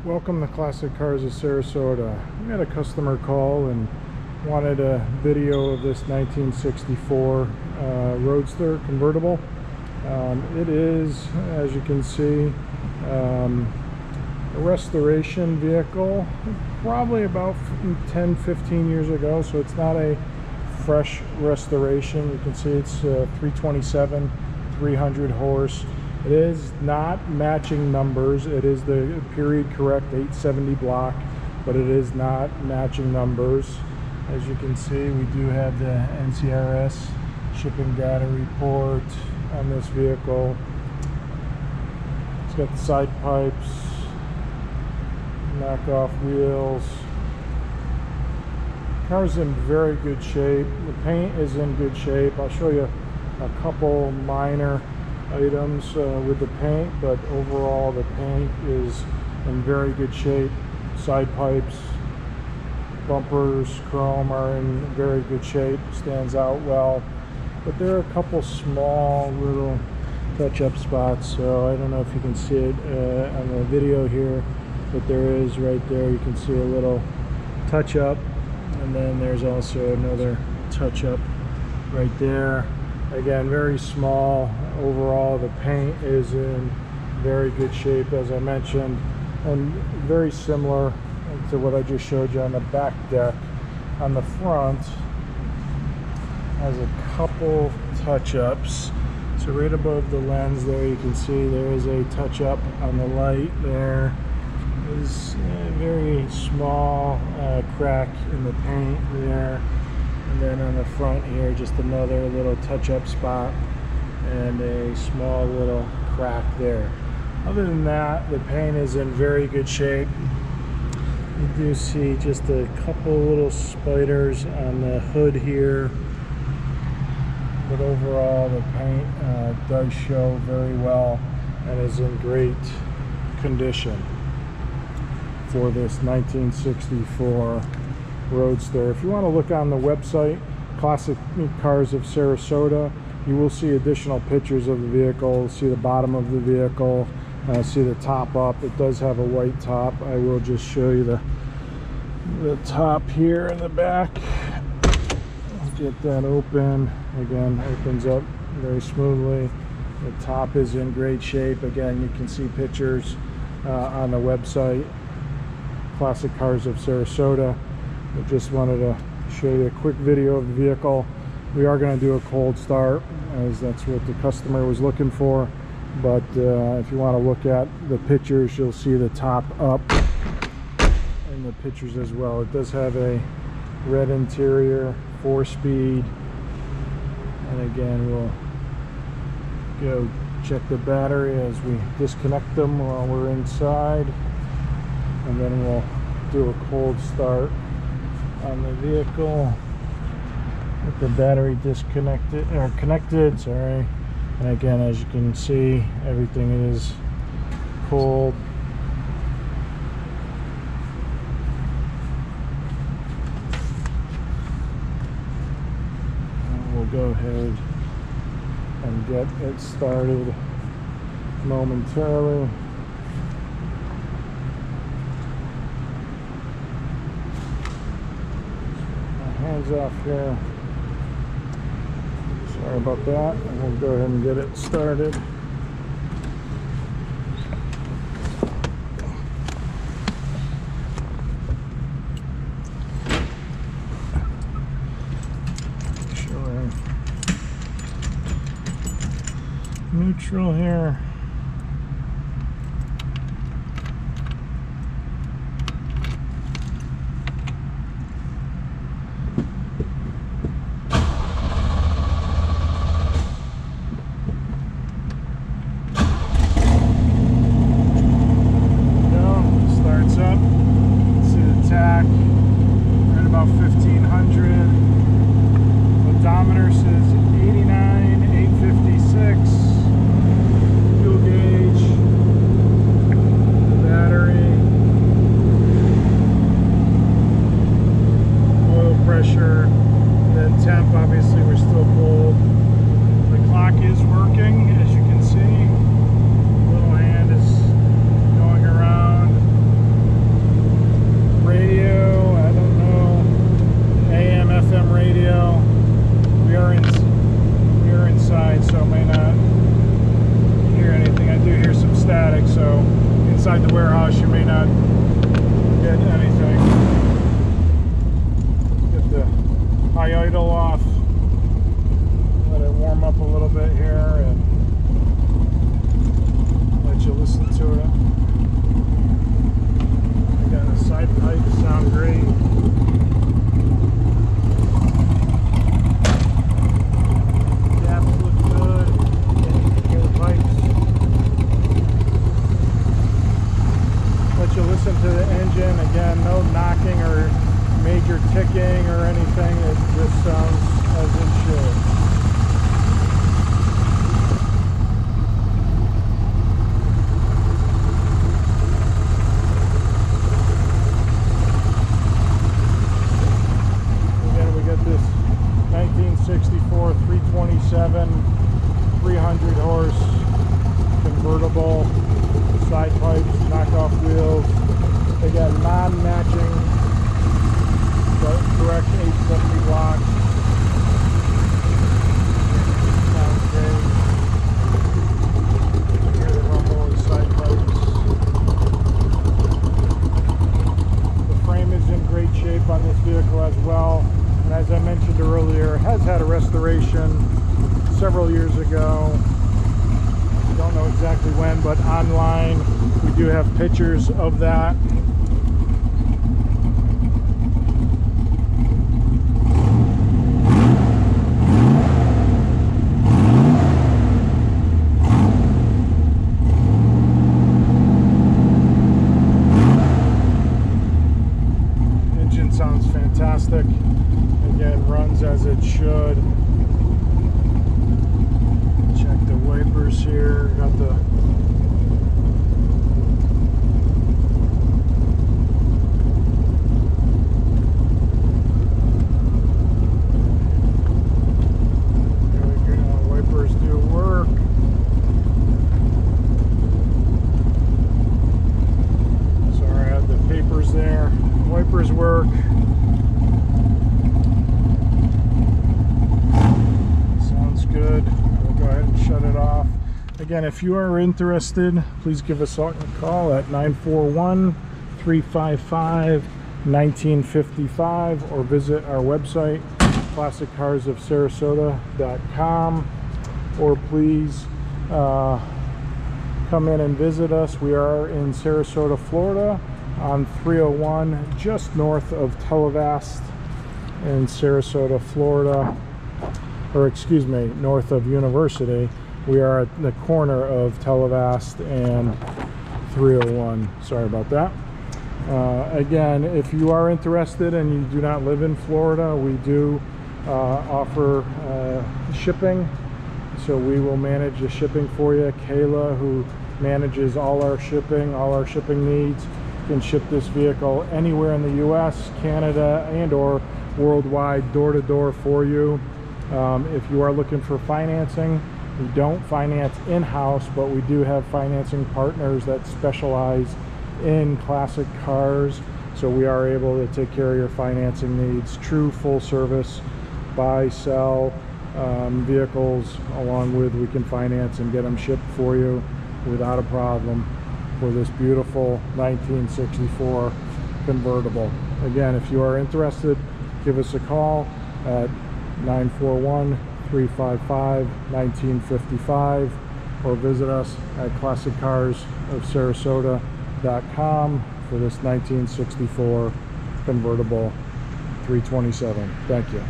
Welcome to Classic Cars of Sarasota. We had a customer call and wanted a video of this 1964 Roadster convertible. It is, as you can see, a restoration vehicle, probably about 10-15 years ago, so it's not a fresh restoration. You can see it's 327, 300 horse. It is not matching numbers. It is the period correct 870 block, but it is not matching numbers. As you can see, we do have the NCRS shipping data report on this vehicle. It's got the side pipes, knockoff wheels. The car's in very good shape. The paint is in good shape. I'll show you a couple minor items with the paint, but overall the paint is in very good shape. Side pipes, bumpers, chrome are in very good shape, stands out well, but there are a couple small little touch-up spots, so I don't know if you can see it on the video here, but there is right there. You can see a little touch-up, and then there's also another touch-up right there. Again, very small. Overall, the paint is in very good shape, as I mentioned, and very similar to what I just showed you on the back deck. On the front, has a couple touch-ups. So right above the lens there, you can see there is a touch-up on the light. There is a very small crack in the paint there. And then on the front here, just another little touch-up spot and a small little crack there. Other than that, the paint is in very good shape. You do see just a couple little spiders on the hood here, but overall the paint does show very well and is in great condition for this 1964 Roadster. If you want to look on the website, Classic Cars of Sarasota, you will see additional pictures of the vehicle, see the bottom of the vehicle, see the top up. It does have a white top. I will just show you the top here in the back. Let's get that open. Again, opens up very smoothly. The top is in great shape. Again, you can see pictures on the website, Classic Cars of Sarasota. I just wanted to show you a quick video of the vehicle. We are going to do a cold start, as that's what the customer was looking for, but if you want to look at the pictures, you'll see the top up in the pictures as well. It does have a red interior, 4-speed, and again, we'll go check the battery as we disconnect them while we're inside, and then we'll do a cold start on the vehicle with the battery disconnected or connected, sorry. And again, as you can see, everything is cold. And we'll go ahead and get it started momentarily. Hands off here. Sorry about that. And we'll go ahead and get it started. Sure. Neutral here. Right about 1500. Odometer says 89,856. Fuel inside the warehouse you may not get anything. Get the high idle off, let it warm up a little bit here, and let you listen to it. Again, the side pipes sound great. Gaps look good. Air pipes. Let you listen to the engine. Again, no knocking or major ticking or anything. It just sounds as it should. Again, we got this 1964 327 300 horse convertible, side pipes, knockoff wheels. They got non-matching but correct 870 blocks. Sounds great. You can hear the rumble of the side pipes. The frame is in great shape on this vehicle as well. And as I mentioned earlier, it has had a restoration several years ago. Don't know exactly when, but online we do have pictures of that. Engine sounds fantastic. Again, runs as it should. Check the wipers here. Got the there we go. Wipers do work. Sorry, I had the papers there. Wipers work. Sounds good. Go ahead and shut it off. Again, if you are interested, please give us a call at 941-355-1955 or visit our website, classiccarsofsarasota.com, or please come in and visit us. We are in Sarasota, Florida on 301, just north of Televast in Sarasota, Florida. Or excuse me, north of University. We are at the corner of Televast and 301. Sorry about that. Again, if you are interested and you do not live in Florida, we do offer shipping. So we will manage the shipping for you. Kayla, who manages all our shipping needs, can ship this vehicle anywhere in the US, Canada, and or worldwide, door to door for you. If you are looking for financing, we don't finance in-house, but we do have financing partners that specialize in classic cars, so we are able to take care of your financing needs. True full service, buy, sell vehicles, along with we can finance and get them shipped for you without a problem for this beautiful 1964 convertible. Again, if you are interested, give us a call at 941-355-1955 or visit us at classiccarsofsarasota.com for this 1964 convertible 327. Thank you.